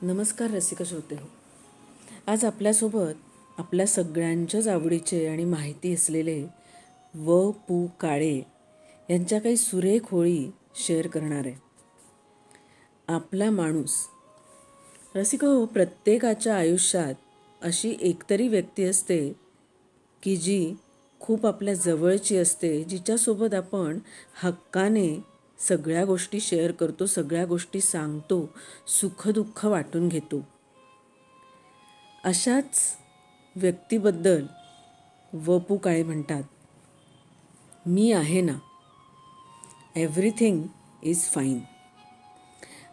नमस्कार रसिक श्रोते हो. आज आपल्यासोबत आपल्या सगळ्यांच्याच आवडीचे आणि माहिती असलेले पु काळे यांच्या काही सुरेख ओळी शेअर करणार आहे. आपला माणूस. रसिक हो, प्रत्येकाच्या आयुष्यात अशी एकतरी व्यक्ती असते की जी खूप आपल्या जवळची असते, जिच्यासोबत आपण हक्काने सगळ्या गोष्टी शेअर करतो, सगळ्या गोष्टी सांगतो, सुखदुःख वाटून घेतो. अशाच व्यक्तीबद्दल पु काळे म्हणतात, मी आहे ना, एव्हरीथिंग इज फाईन.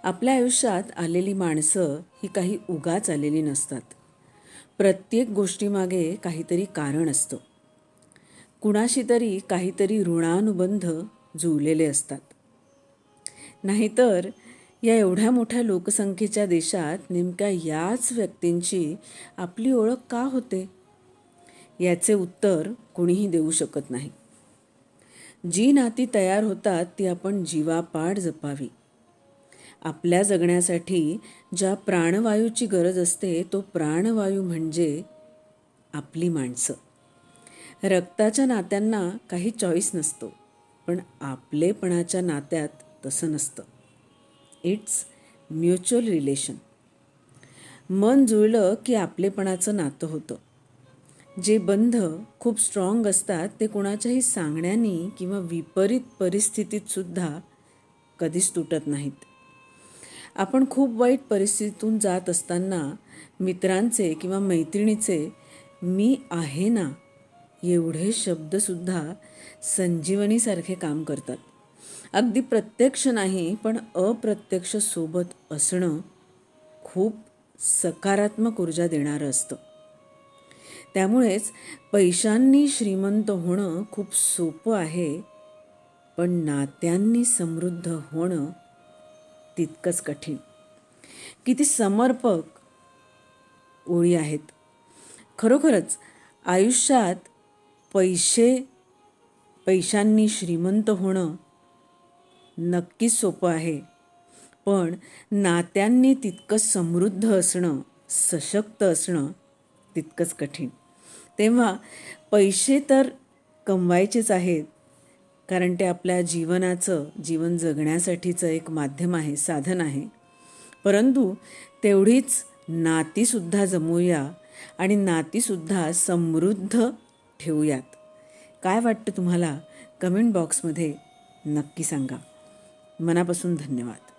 आपल्या आयुष्यात आलेली माणसं ही काही उगाच आलेली नसतात. प्रत्येक गोष्टीमागे काहीतरी कारण असतं. कुणाशी तरी काहीतरी ऋणानुबंध जुळलेले असतात. नाहीतर या एवढ्या मोठ्या लोकसंख्येच्या देशात नेमक्या याच व्यक्तींची आपली ओळख का होते? याचे उत्तर कोणीही देऊ शकत नाही. जी नाती तयार होतात ती आपण जीवापाड जपावी. आपल्या जगण्यासाठी ज्या प्राणवायूची गरज असते तो प्राणवायू म्हणजे आपली माणसं. रक्ताच्या नात्यांना काही चॉईस नसतो, पण आपलेपणाच्या नात्यात तसं नसतं. It's mutual relation. मन जुळलं की आपलेपणाचं नातं होतं. जे बंध खूप स्ट्रॉंग असतात ते कुणाच्याही सांगण्यानी किंवा विपरीत परिस्थितीतसुद्धा कधीच तुटत नाहीत. आपण खूप वाईट परिस्थितीतून जात असताना मित्रांचे किंवा मैत्रिणीचे मी आहे ना एवढे शब्दसुद्धा संजीवनीसारखे काम करतात. अगदी प्रत्यक्ष नाही, पण अप्रत्यक्ष सोबत असणं खूप सकारात्मक ऊर्जा देणारं असतं. त्यामुळेच पैशांनी श्रीमंत होणं खूप सोपं आहे, पण नात्यांनी समृद्ध होणं तितकंच कठीण. किती समर्पक ओळी आहेत. खरोखरच आयुष्यात पैशांनी श्रीमंत होणं नक्कीच सोपं आहे, पण नात्यांनी तितकं समृद्ध असणं, सशक्त असणं तितकंच कठीण. तेव्हा पैसे तर कमवायचेच आहेत, कारण ते आपल्या जीवन जगण्यासाठीचं एक माध्यम आहे, साधन आहे. परंतु तेवढीच नातीसुद्धा जमवूया आणि नातीसुद्धा समृद्ध ठेवूयात. काय वाटतं तुम्हाला? कमेंट बॉक्समध्ये नक्की सांगा. मनापासून धन्यवाद.